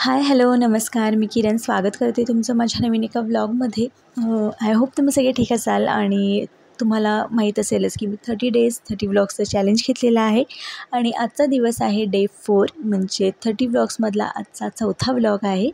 हाय, hello, नमस्कार. मी किरण स्वागत करते तुमचं माझ्या नवीन एका व्लॉगमध्ये. आय होप तुम्ही सगळे ठीक असाल आणि तुम्हाला माहीत असेलच की मी 30 डेज 30 व्लॉग्सचं चॅलेंज घेतलेलं आहे आणि आजचा दिवस आहे डे 4 म्हणजे 30 व्लॉग्समधला आजचा 4था व्लॉग आहे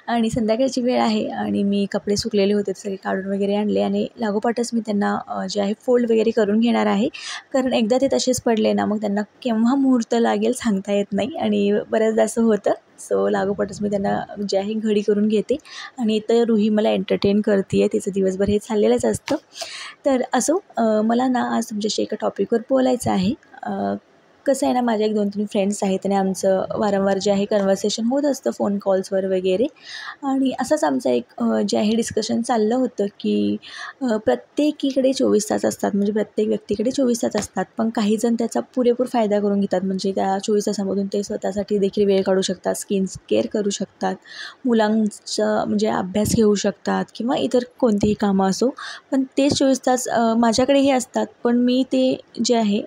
आणि संध्याकाळची वेळ आहे आणि मी कपडे सुकलेले होते सगळे काढून वगैरे आणले आणि लागोपाठच मी त्यांना जे आहे फोल्ड वगैरे करून घेणार आहे. कारण एकदा ते तसेच पडले ना मग त्यांना केव्हा मुहूर्त लागेल सांगता येत नाही आणि बऱ्याचदा असं होतं. सो लागोपाठच मी त्यांना जे आहे घडी करून घेते आणि इथं रुही मला एंटरटेन करते आहे. तिचं दिवसभर हे चाललेलंच असतं. तर असो, मला ना आज तुमच्याशी एका टॉपिकवर बोलायचं आहे. कसं आहे ना, माझ्या 1-2-3 फ्रेंड्स आहेत आणि आमचं वारंवार जे आहे कन्व्हर्सेशन होत असतं फोन कॉल्सवर वगैरे. आणि असंच आमचं एक जे आहे डिस्कशन चाललं होतं की प्रत्येकीकडे 24 तास असतात, म्हणजे प्रत्येक व्यक्तीकडे 24 तास असतात. पण काहीजण त्याचा पुरेपूर फायदा करून घेतात, म्हणजे त्या 24 तासामधून ते स्वतःसाठी देखील वेळ काढू शकतात, स्किन केअर करू शकतात, मुलांचं म्हणजे अभ्यास घेऊ शकतात किंवा इतर कोणतीही कामं असो. पण तेच 24 तास माझ्याकडेही असतात, पण मी ते जे आहे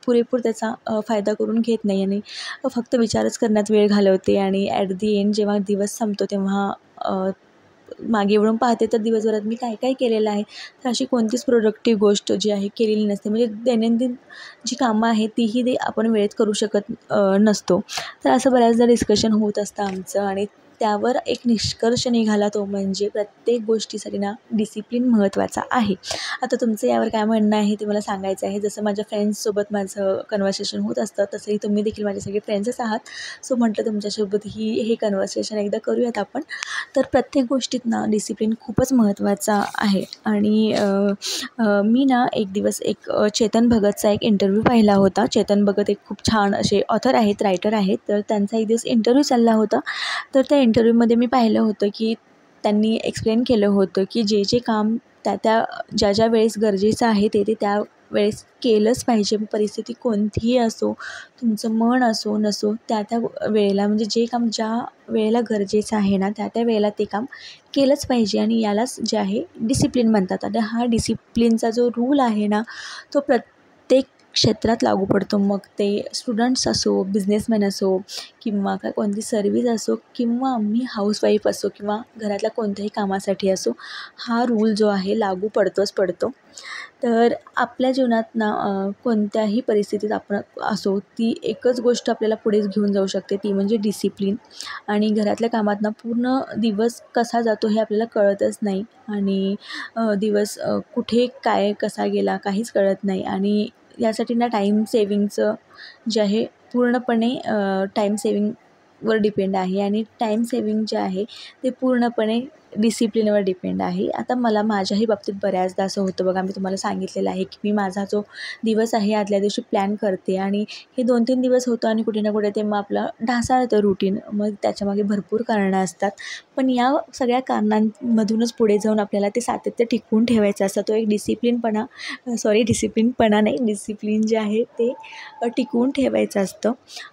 पुरेपूर त्याचा फायदा करून घेत नाही आणि फक्त विचारच करण्यात वेळ घालवते आणि ॲट दी एंड जेव्हा दिवस संपतो तेव्हा मागे वळून पाहते तर दिवसभरात मी काय काय केलेलं आहे, तर अशी कोणतीच प्रोडक्टिव्ह गोष्ट जी आहे केलेली नसते. म्हणजे दैनंदिन जी कामं आहेत तीही आपण वेळेत करू शकत नसतो. तर असं बऱ्याचदा डिस्कशन होत असतं आमचं आणि त्यावर एक निष्कर्ष निघाला, तो म्हणजे प्रत्येक गोष्टीसाठी ना डिसिप्लिन महत्त्वाचा आहे. आता तुमचं यावर काय म्हणणं आहे ते मला सांगायचं आहे. जसं माझ्या फ्रेंड्ससोबत माझं कन्व्हर्सेशन होत असतं तसंही तुम्ही देखील माझे सगळे फ्रेंड्सच आहात. सो म्हटलं तुमच्यासोबतही हे कन्व्हर्सेशन एकदा करूयात आपण. तर प्रत्येक गोष्टीत ना डिसिप्लिन खूपच महत्त्वाचा आहे आणि मी ना एक दिवस चेतन भगतचा एक इंटरव्ह्यू पाहिला होता. चेतन भगत एक खूप छान असे ऑथर आहेत, रायटर आहेत. तर त्यांचा एक दिवस इंटरव्ह्यू चालला होता. तर त्या इंटरव्ह्यूमध्ये मी पाहिलं होतं की त्यांनी एक्सप्लेन केलं होतं की जे काम ज्या वेळेस गरजेचं आहे ते त्यावेळेस केलंच पाहिजे. परिस्थिती कोणतीही असो, तुमचं मन असो नसो, त्या वेळेला म्हणजे जे काम ज्या वेळेला गरजेचं आहे ना त्या वेळेला ते काम केलंच पाहिजे आणि यालाच जे आहे डिसिप्लिन म्हणतात. आणि हा डिसिप्लिनचा जो रूल आहे ना तो प्रत्येक क्षेत्रात लागू पडतो. मग ते स्टुडंट्स असो, बिझनेसमॅन असो किंवा काय कोणती सर्व्हिस असो किंवा आम्ही हाऊसवाईफ असो किंवा घरातल्या कोणत्याही कामासाठी असो, हा रूल जो आहे लागू पडतोच पडतो. तर आपल्या जीवनात ना कोणत्याही परिस्थितीत आपण असो, ती एकच गोष्ट आपल्याला पुढेच घेऊन जाऊ शकते, ती म्हणजे डिसिप्लिन. आणि घरातल्या कामात ना पूर्ण दिवस कसा जातो हे आपल्याला कळतच नाही आणि दिवस कुठे काय कसा गेला काहीच कळत नाही. आणि यासाठी ना टाईम सेविंगचं जे आहे पूर्णपणे टाईम सेविंगवर डिपेंड आहे आणि टाईम सेविंग जे आहे ते पूर्णपणे डिसिप्लिनवर डिपेंड आहे. आता मला माझ्याही बाबतीत बऱ्याचदा असं होतं बघा, मी तुम्हाला सांगितलेलं आहे की मी माझा जो दिवस आहे आदल्या दिवशी प्लॅन करते आणि हे 2-3 दिवस होतं आणि कुठे ना कुठे ते मग आपलं ढासळतं रुटीन. मग त्याच्यामागे भरपूर कारणं असतात, पण या सगळ्या कारणांमधूनच पुढे जाऊन आपल्याला ते सातत्य टिकवून ठेवायचं असतं. तो एक डिसिप्लिनपणा नाही, डिसिप्लिन जे आहे ते टिकवून ठेवायचं असतं.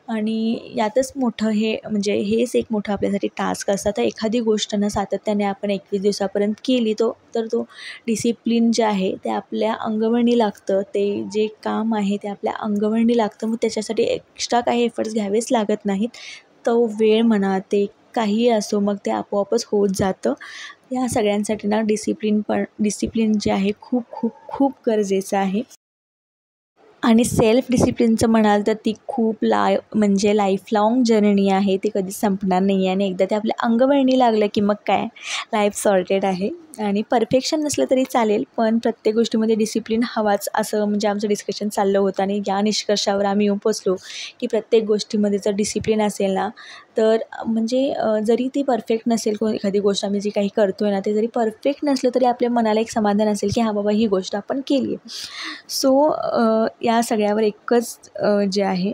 आणि यातच मोठं म्हणजे हेच एक मोठं आपल्यासाठी टास्क असतं. तर एखादी गोष्ट ना सातत्याने आपण 21 दिवसापर्यंत केली तर तो डिसिप्लिन जे आहे ते आपल्या अंगवळणी लागतं. ते जे काम आहे ते आपल्या अंगवळणी लागतं. मग त्याच्यासाठी एक्स्ट्रा काही एफर्ट्स घ्यावेच लागत नाहीत. तो वेळ म्हणा, ते काहीही असो, मग ते आपोआपच होत जातं. या सगळ्यांसाठी ना डिसिप्लिन जे आहे खूप खूप खूप गरजेचं आहे. आणि सेल्फ डिसिप्लिनचं म्हणाल तर ती खूप म्हणजे लाईफलाँग जर्नी आहे, ती कधीच संपणार नाही आहे. आणि एकदा ते आपल्या अंगवळणी लागलं की मग काय, लाईफ सॉर्टेड आहे. आणि परफेक्शन नसलं तरी चालेल, पण प्रत्येक गोष्टीमध्ये डिसिप्लिन हवाच, असं म्हणजे आमचं डिस्कशन चाललं होतं. आणि या निष्कर्षावर आम्ही येऊन पोचलो की प्रत्येक गोष्टीमध्ये जर डिसिप्लिन असेल ना तर म्हणजे जरी ती परफेक्ट नसेल, एखादी गोष्ट आम्ही जी काही करतो आहे ना ते जरी परफेक्ट नसलं तरी आपल्या मनाला एक समाधान असेल की हां बाबा ही गोष्ट आपण केली आहे. सो या सगळ्यावर एकच जे आहे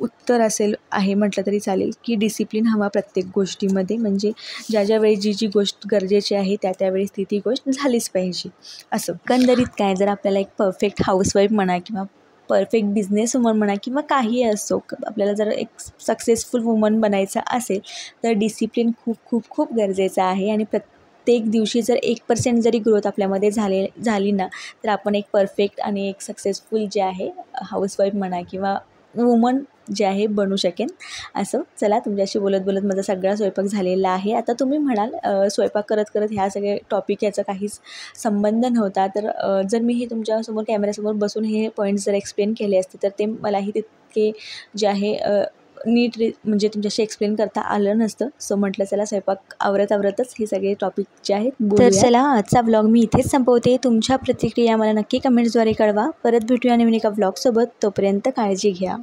उत्तर आहे म्हटलं तरी चालेल की डिसिप्लिन हवा प्रत्येक गोष्टीमध्ये. म्हणजे ज्या वेळी जी गोष्ट गरजेची आहे त्यावेळेस ती गोष्ट झालीच पाहिजे. असं एकंदरीत काय, जर आपल्याला एक परफेक्ट हाऊसवाईफ म्हणा किंवा परफेक्ट बिझनेस वुमन म्हणा किंवा काहीही असो, आपल्याला जर एक सक्सेसफुल वुमन बनायचं असेल तर डिसिप्लिन खूप खूप खूप गरजेचं आहे. आणि प्रत्येक दिवशी जर 1% जरी ग्रोथ आपल्यामध्ये झाली ना तर आपण एक परफेक्ट आणि एक सक्सेसफुल जे आहे हाऊसवाईफ म्हणा किंवा वुमन जे आहे बनू शकेन असं. चला, तुमच्याशी बोलत बोलत माझा सगळा स्वयंपाक झालेला आहे. आता तुम्ही म्हणाल स्वयंपाक करत करत ह्या सगळे टॉपिक याचा काहीच संबंध नव्हता, तर जर मी हे तुमच्यासमोर कॅमेऱ्यासमोर बसून हे पॉईंट्स जर एक्सप्लेन केले असते तर ते मलाही तितके जे आहे म्हणजे तुमच्याशी एक्सप्लेन करता आलं नसतं. सो म्हटलं चला स्वयंपाक आवरतच हे सगळे टॉपिक जे आहेत बोलूया. तर चला, आजचा व्लॉग मी इथेच संपवते. तुमच्या प्रतिक्रिया मला नक्की कमेंट्सद्वारे कळवा. परत भेटूया नवीन एका व्लॉगसोबत. तोपर्यंत काळजी घ्या.